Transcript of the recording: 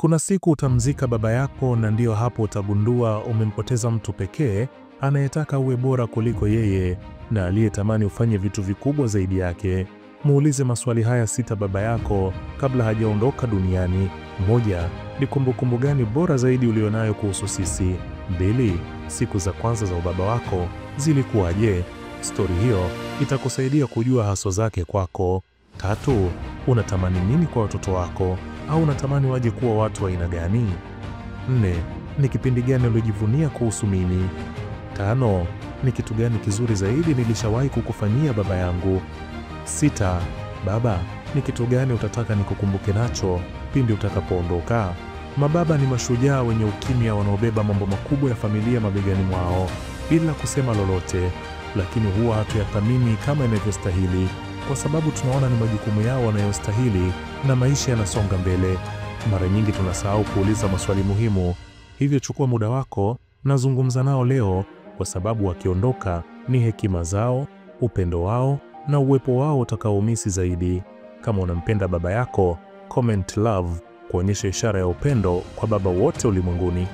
Kuna siku utamzika baba yako na ndio hapo utagundua umempoteza mtu pekee anayetaka uwe bora kuliko yeye na aliyetamani ufanye vitu vikubwa zaidi yake. Muulize maswali haya 6 baba yako kabla hajaondoka duniani. 1. Ni kumbukumbu gani bora zaidi ulionayo kuhusu sisi? 2. Siku za kwanza za ubaba wako zilikuwaje? Stori hiyo itakusaidia kujua haso zake kwako. 3. Unatamani nini kwa watoto wako? Au unatamani waje kuwa watu wa aina gani? 4. Ni kipindi gani ulijivunia kuhusu mimi? 5. Ni kitu gani kizuri zaidi nilishawahi kukufanyia baba yangu? 6. Baba, ni kitu gani utataka nikukumbuke nacho pindi utakapoondoka? Mababa ni mashujaa wenye ukimya wanaobeba mambo makubwa ya familia mabegani mwao bila kusema lolote, lakini huwa hatuyathamini kama inavyostahili kwa sababu tunaona ni majukumu yao wanayostahili na maisha yanasonga mbele. Mara nyingi tunasahau kuuliza maswali muhimu, hivyo chukua muda wako na zungumza nao leo, kwa sababu wakiondoka ni hekima zao, upendo wao na uwepo wao utakaoumisi zaidi. Kama unampenda baba yako, comment love kuonyesha ishara ya upendo kwa baba wote ulimwenguni.